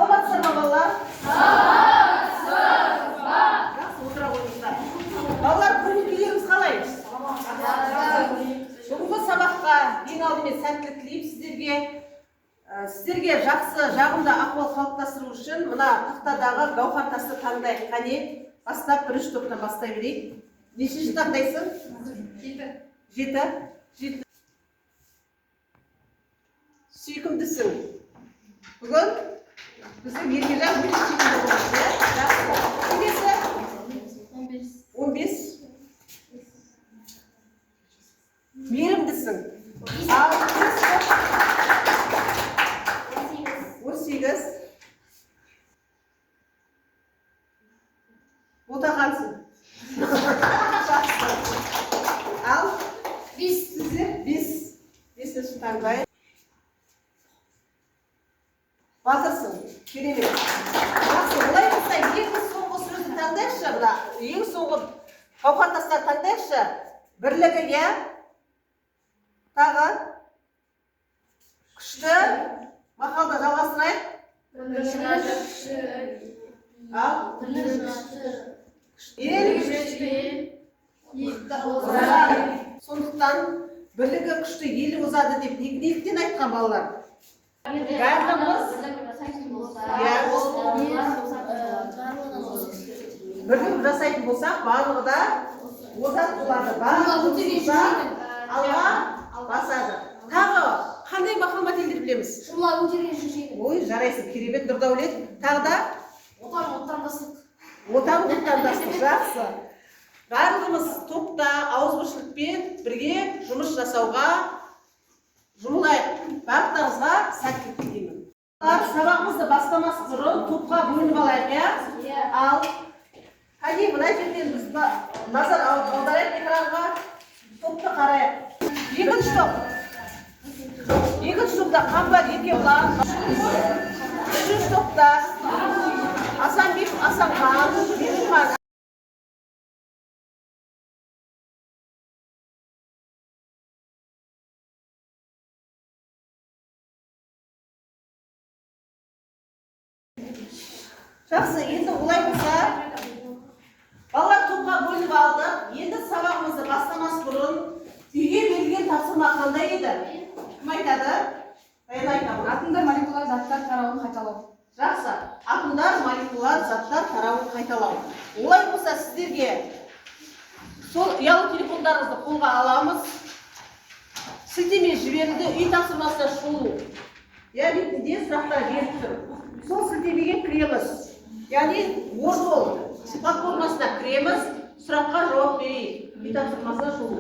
Саламатсыздар ма балалар? Жақсы, отыра қойыңыздар. Балалар, бүгінгі күндеріңіз қалай? Бүгінгі сабаққа ең алдымен сәттілік тілеймін сіздерге. Сіздерге жақсы, жағымды ахуал қалыптастыру үшін мына тақтадағы гауһар тасты таңдайық. Қане, бастап бірінші топтан бастай берейік. Нешінші таңдайсың? 7. Сүйкімдісің. Бүгін біздің Еркежан бірінші сүйкімді болады. Жақсы. Келесі? 15. Мейірімдісің. 18. Отағансың. Ал? 5. Сіздер? 5. 5-ші таңдайын. Батырсың. Керемет. Жақсы, олай болса, ең соңғы сөзді таңдайықшы. Ең соңғы гауһар тастарды таңдайықшы. Бірлігі, иә? Тағы? Күшті. Мақалды жалғастырайық. Ал? Сондықтан бірлігі күшті елі озады деп неліктен айтқан балалар? Бәріміз бірлік жасайтын болсақ, барлығы да озат болады. Барлығы алға басады. Тағы қандай мақал-мәтелдер білеміз? Ой, жарайсың, керемет Нұрдәулет. Тағы да? Отандастық, жақсы. Барлығымыз топта ауызбіршілікпен бірге жұмыс жасауға жұмылайық. Барлықтарыңызға сәттілік тілеймін. Сабағымызды бастамас бұрын топқа бөлініп алайық, иә? Ал қане, мына жерден біз назар аударайық экранға, топты қарайық. Екінші топта Қамбар Еркебұлан, үшінші топта Асанбек Асанхан, Бекжұхан. Жақсы, енді олай болса, балалар топқа бөлініп алды. Енді сабағымызды бастамас бұрын үйге берілген тапсырма қандай еді? Кім айтады? Мен айтамын. Атомдар, молекулалар, заттар тарауын қайталау. Жақсы, атомдар, молекулалар, заттар тарауын қайталау. Олай болса, сіздерге сол ұялы телефондарыңызды қолға аламыз. Сілтеме жіберілді, үй тапсырмасына шолу. Ретінде сұрақтар беріп тұр. Сол сілтемеге кіреміз. Яғни Word платформасына кіреміз, сұраққа жауап берейік. Үй тапсырмасына шолу.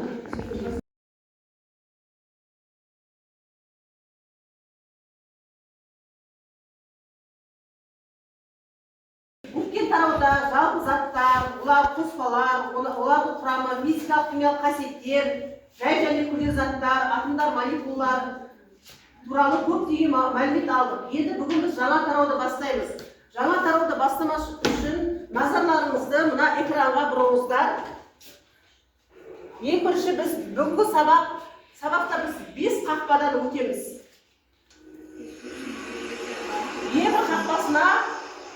Өткен тарауда жалпы заттар, олар қоспалар, олардың құрамы, физикалық химиялық қасиеттер, жай және күрделі заттар, атомдар, молекулалар туралы көптеген мәлімет алдық. Енді бүгін біз жаңа тарауды бастаймыз. Жаңа тарауды бастамас үшін назарларыңызды мына экранға бұрыңыздар. Ең бірінші біз бүгінгі сабақта біз 5 қақпадан өтеміз. Е1 қақпасына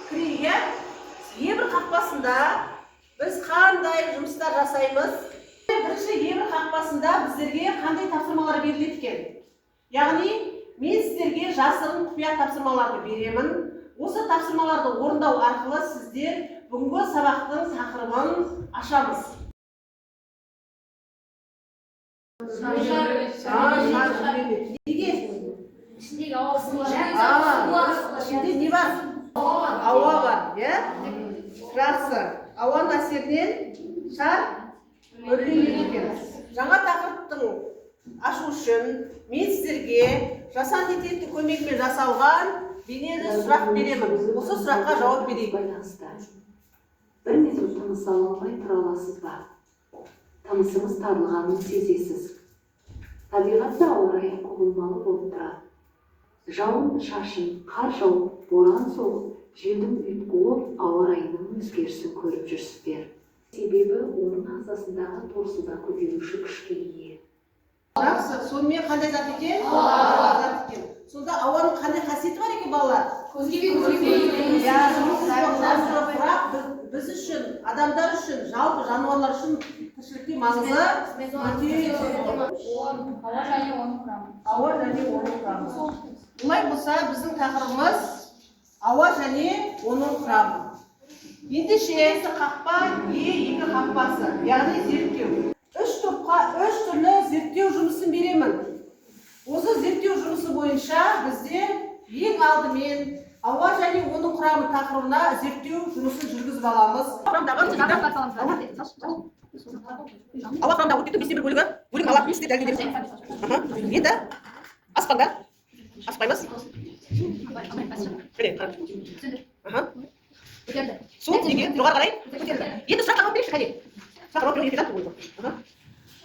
кірейік. Е1 қақпасында біз қандай жұмыстар жасаймыз? Бірінші Е1 қақпасында біздерге қандай тапсырмалар беріледі екен? Яғни, мен сіздерге жасырын құпия тапсырмаларды беремін. Осы тапсырмаларды орындау арқылы сіздер бүгінгі сабақтың тақырыбын ашамыз. Неге? Ішіндегі ауасы бар. Ішінде не бар? Ауа бар, иә? Жақсы. Ауаның әсерінен шар өрлейді екен. Жаңа тақырыптың ашу үшін мен сіздерге жасанды интеллекттің көмегімен жасалған бейнелі сұрақ беремін. Осы сұраққа жауап берейік. Бір минут тыныс ала алмай тұра аласыз ба? Тынысыңыз тарылғанын сезесіз. Табиғатта ауа райы құбылмалы болып тұрады. Жауын шашын, қар жауып, боран соғып, желдің ұйтқуы ауа райының өзгерісін көріп жүрсіздер. Себебі оның ағзасындағы торсылда көтеруші күшке ие. Жақсы, сонымен қандай зат екен? Ауа зат екен. Сонда ауаның қандай қасиеті бар екен балалар? иә, бірақ біз үшін, адамдар үшін, жалпы жануарлар үшін тіршілікте маңызы Ауа және оның құрамы. ауа және оның құрамы. Бұлай болса, біздің тақырыбымыз ауа және оның құрамы. Ендеше қақпа екі қақпасы, яғни зерттеу. Үш топқа үш түрлі зерттеу жұмысын беремін. Осы зерттеу жұмысы бойынша бізде ең алдымен ауа және оның құрамы тақырыбына зерттеу жұмысын жүргізіп аламыз. Ауа құрамында оттектің 5/1 бөлігін алатын істе дәлелденеді. Енді аспанда аспаймыз. Су неге жоғары қарай көтерілді. Енді сұрақ жауап берейікші, қане. Сұрақ жауап беру.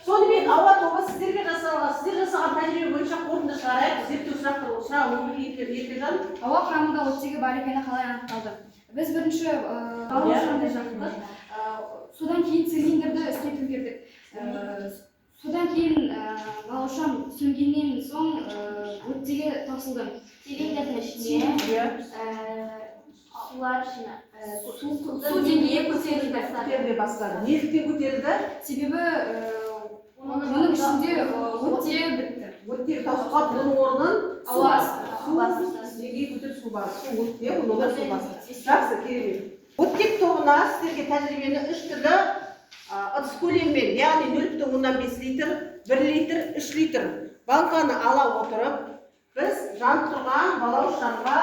Сонымен ауа тобы сіздер жасаған тәжірибе бойынша қорытынды шығарайық. Зерттеу сұрағы Еркежан. Ауа құрамында оттегі бар екені қалай анықталды? Біз бірінші балауышанды жақтық. Содан кейін цилиндрді іске төңкердік. Содан кейін балаушан сөнгеннен соң оттегі таусылды. Цилиндрдің ішінде сулар ішіне су деңгейі көтеріле бастады. Неліктен көтерілді? Себебі оның ішінде оттегі бітті. Оттегі таусылған оның орнын Ауа деңгейі көтеріп су басты. Оттегі оның су басты. Жақсы, керемет. Оттек тобына сіздерге тәжірибені үш түрлі ыдыс көлеммен, яғни 0,5 литр, 1 литр, 3 литр банканы ала отырып, біз жанып тұрған балауышанға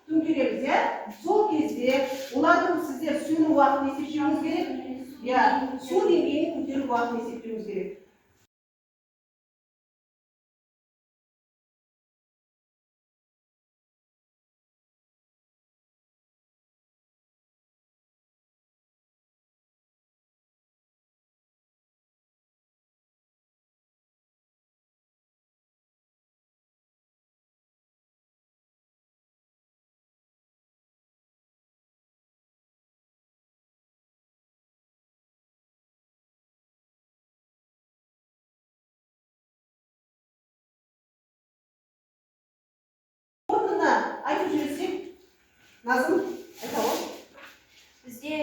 төңкереміз, иә? Сол кезде олардың сіздер сөну уақытын есептеуіңіз керек, иә, су деңгейін көтеру уақытын есептеуіңіз керек. Айтып жіберсек, Назым, айта ғой. Бізде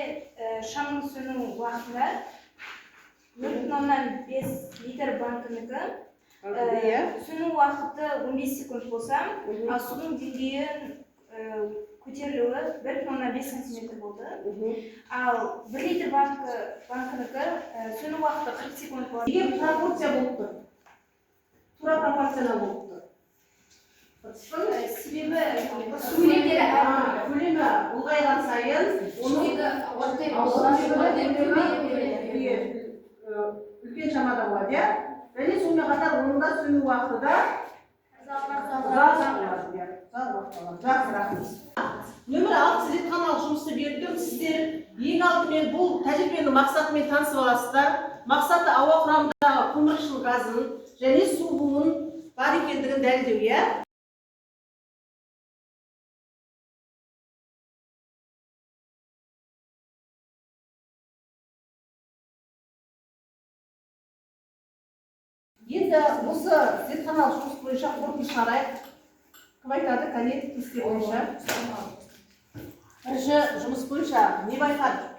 шамның сөну уақытында 0,5 литр банкінікі сөну уақыты 15 секунд болса, ал судың деңгейін көтерілуі 1,5 сантиметр болды. Ал 1 литр банкінікі сөну уақыты 40 секунд болады. Неге пропорция болып тұр? Тура пропорционал болып тұр. Себебі көлемі ұлғайған сайын үлкен шамада болады, иә? Және сонымен қатар оның да сөну уақыты да жақсы, рахмет. Нөмір 6 зертханалық жұмысты бердім. Сіздер ең алдымен бұл тәжірибенің мақсатымен танысып аласыздар. Мақсаты ауа құрамындағы көмірқышқыл газын және су буының бар екендігін дәлелдеу, иә? Енді осы зертханалық жұмыс бойынша қорытынды шығарайық. Кім айтады, кәне тестер бойынша? Бірінші жұмыс бойынша не байқады?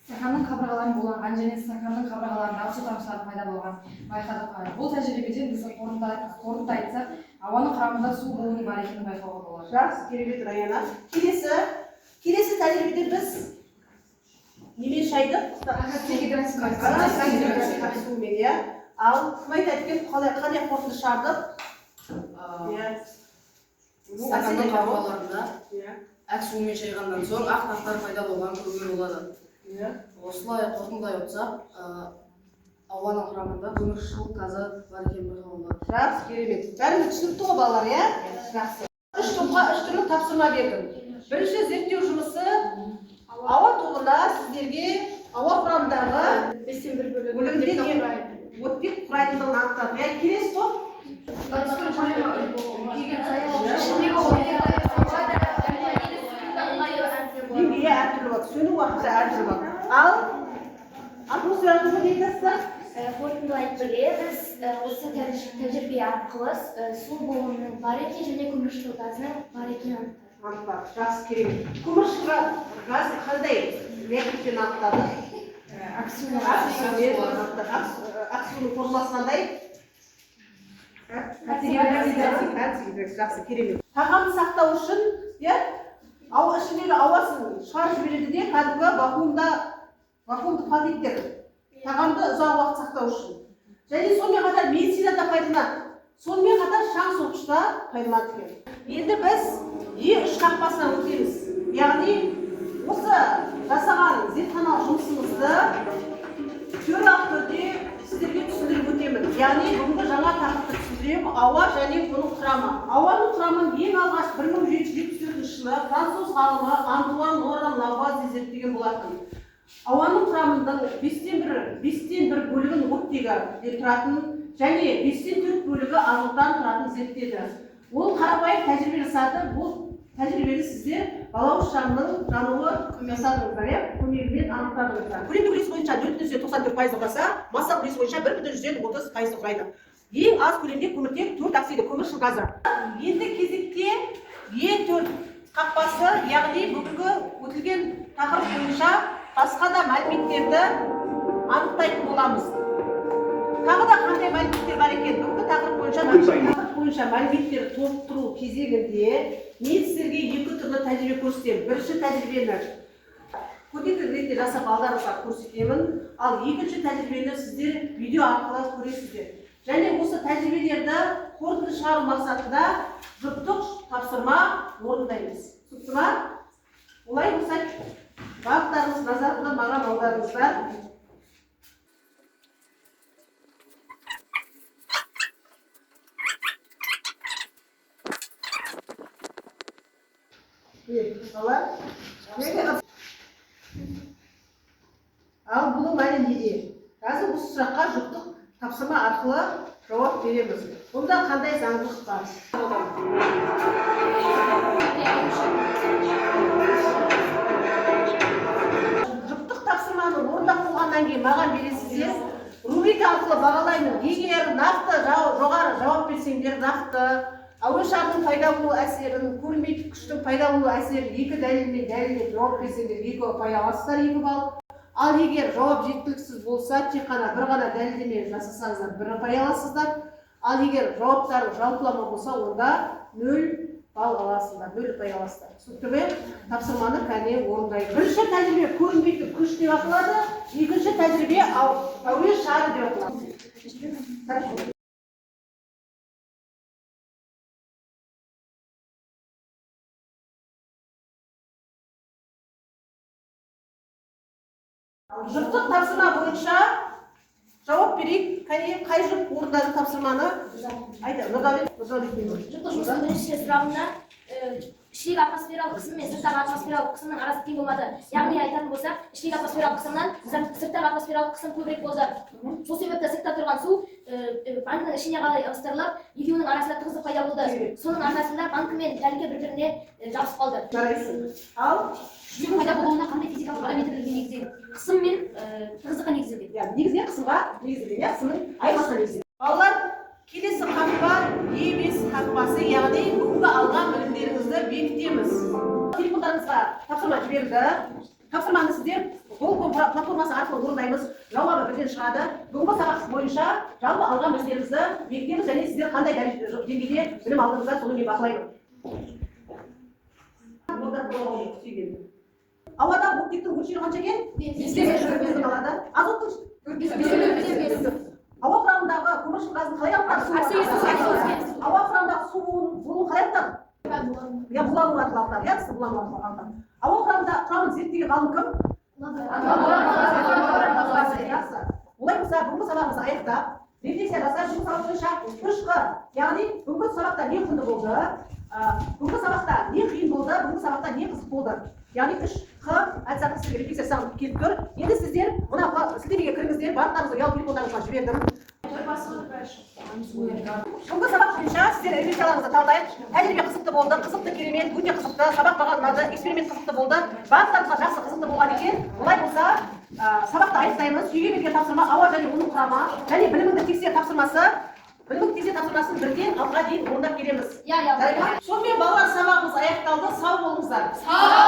Стаканның қабырғаларын буланған және стаканның қабырғаларында су тамшылары пайда болған байқадық. Бұл тәжірибеден біз қорытынды айтсақ, ауаның құрамында су буының бар екенін байқауға болады. Жақсы, керемет, Раяна. Келесі тәжірибеде біз немен шайдық? Суымен, иә? Ал кім айтады екен, қандай қорытынды шығардық? Стаканның қабырғаларында әк суымен шайғаннан соң ақ тақтар пайда болған көруге болады. Осылай қорытындылай отырсақ, ауаның құрамында көмірқышқыл газы бар екенін байқауға болады. Жақсы, керемет. Бәріңіз түсінікті ғой, балалар, иә? Жақсы. Үш топқа үш түрлі тапсырма бердім. Бірінші зерттеу жұмысы ауа тобына сіздерге ауа құрамындағы бөлігінде оттек құрайтындығын анықтадық. Келесі топ деңгейі әртүрлі болады, сөну уақыты әртүрлі болады. Ал атмосфераны не айтасыздар? Қорытындылай келе біз осы тәжірибе арқылы су буының бар екенін және көмірқышқыл газының бар екенін анықтадық. анықтадық. Жақсы, керемет. Көміршіл газ қандай методпен анықтадық? Аксионның формуласы қандай? Жақсы, керемет. Тағамды сақтау үшін, ішіндегі ауасын шығарып жібереді де, кәдімгі вакуумды пакеттер. Тағамды ұзақ уақыт сақтау үшін. Және сонымен қатар медицинада пайдаланады. Сонымен қатар шаң соғышта пайдаланады. Енді біз Е3 қақпасына өтеміз. Яғни осы жасаған зертханалық жұмысымызды теориялық түрде сіздерге түсіндіріп өтемін. Яғни бүгінгі жаңа тақырыпты түсіндіремін, ауа және оның құрамы. Ауаның құрамын ең алғаш 1774 жылы француз ғалымы Антуан Лоран Лавуазье зерттеген болатын. Ауаның құрамының 5-тен 1 бөлігін оттегі тұратын және 5-тен 4 бөлігі азоттан тұратын зерттеді. Ол қарапайым тәжірибе жасады. Бұл тәжірибені сіздер балауыз шамның жануы көмегімен анықтадыңыздар. Көлемдік үлес бойынша 4,94% құраса, масса үлес бойынша 1,30% құрайды. Ең аз көлемде көміртек 4 оксиді көміршіл газы. Енді кезекте Е4 қақпасы, яғни бүгінгі өтілген тақырып бойынша басқа да мәліметтерді анықтайтын боламыз. Тағы да қандай мәліметтер бар екен? Бүгінгі тақырып бойынша мәліметтер толықтыру кезегінде мен сіздерге екі түрлі тәжірибе көрсетемін. Бірінші тәжірибені көрнекі ретінде жасап алдарыңызға көрсетемін, ал екінші тәжірибені сіздер видео арқылы көресіздер. Және осы тәжірибелерді қорытынды шығару мақсатында жұптық тапсырма орындаймыз. Түсінікті ме? Олай болса, барлықтарыңыз назарды маған аударыңыздар. Ал бұл мәні неде? Қазір осы сұраққа жұптық тапсырма арқылы жауап береміз. Бұнда қандай заңдылық бар? Жұптық тапсырманы орындап болғаннан кейін маған бересіздер. Рубрика арқылы бағалаймын. Егер нақты жоғары жауап берсеңдер, нақты ауа шарының пайда болу әсерін, көрмейтін күштің пайда болу әсерін екі дәлелмен дәлелдеп жауап берсеңдер, 2 ұпай аласыздар, 2 балл. Ал егер жауап жеткіліксіз болса, тек қана бір ғана дәлелдеме жасасаңыздар, 1 ұпай аласыздар. Ал егер жауаптары жалпылама болса, онда 0 балл аласыздар, 0 ұпай аласыздар. Түсінікті ме? Тапсырманы кәне орындайды. Бірінші тәжірибе көрінбейтін күш деп аталады, екінші тәжірибе әуе шары деп аталады. Жұптық тапсырма бойынша жауап берейік. Қай жұп орындады тапсырманы? Айда, Нұрдәулет. Жұптық жұмыстың бірінші сұрағында іштегі атмосфералық қысым мен сырттағы атмосфералық қысымның арасы тең болмады. Яғни айтатын болсақ, іштегі атмосфералық қысымнан сырттағы атмосфералық қысым көбірек болды. Сол себепті сыртта тұрған су банкінің ішіне қарай ығыстырылып, екеуінің арасында тығыздық пайда болды. Соның арқасында банкі мен тәлімге бір-біріне жабысып қалды. Ал Жүздің пайда болуына қандай физикалық параметрлерге негізделген? Қысым мен тығыздыққа негізделген. Негізінен қысымға негізделген, қысымның айырмасына негізделген. Балалар, келесі қақпа Е5 қақпасы, яғни бүгінгі алған білімдеріңізді бекітеміз. Телефондарыңызға тапсырма жіберді. Тапсырманы сіздер Google платформасы арқылы орындаймыз. Жауабы бірден шығады. Бүгінгі сабақ бойынша жалпы алған білімдеріңізді бекітеміз және сіздер қандай деңгейде білім алдыңыздар, соны мен бақылаймын. Ауада оттектің мөлшері қанша екен? 5 қалады. Азоттың ауа құрамындағы көміршіл газын қалай анықтады? Ауа құрамындағы су буын қалай анықтады? Булану арқылы анықтады. Ауа құрамын зерттеген ғалым кім? Олай болса, бүгінгі сабағымызды аяқтап, рефлексия жасап, бүгінгі сабақ бойынша 3 қ, яғни бүгінгі сабақта не құнды болды? Бүгінгі сабақта не қиын болды, бүгінгі сабақта не қызық болды. Яғни 3 қ әдісі сіздерге рефлексия жасап келіп тұр. Енді сіздер мына сілтемеге кіріңіздер, барлықтарыңызды ұялы телефондарыңызға жібердім. Бүгінгі сабақ бойынша сіздер рефлексияларыңызды талдайық. Тәжірибе қызықты болды, қызықты керемет, өте қызықты, сабақ маған ұнады, эксперимент қызықты болды. Барлықтарыңызға жақсы қызықты болған екен. Олай болса, сабақты аяқтаймыз. Үйге берген тапсырма ауа және оның құрамы және біліміңді тексер тапсырмасы білдік тезе тапсырмасын бірден алға дейін орындап келеміз. иә. Сонымен балалар сабағымыз аяқталды, сау болыңыздар. Сау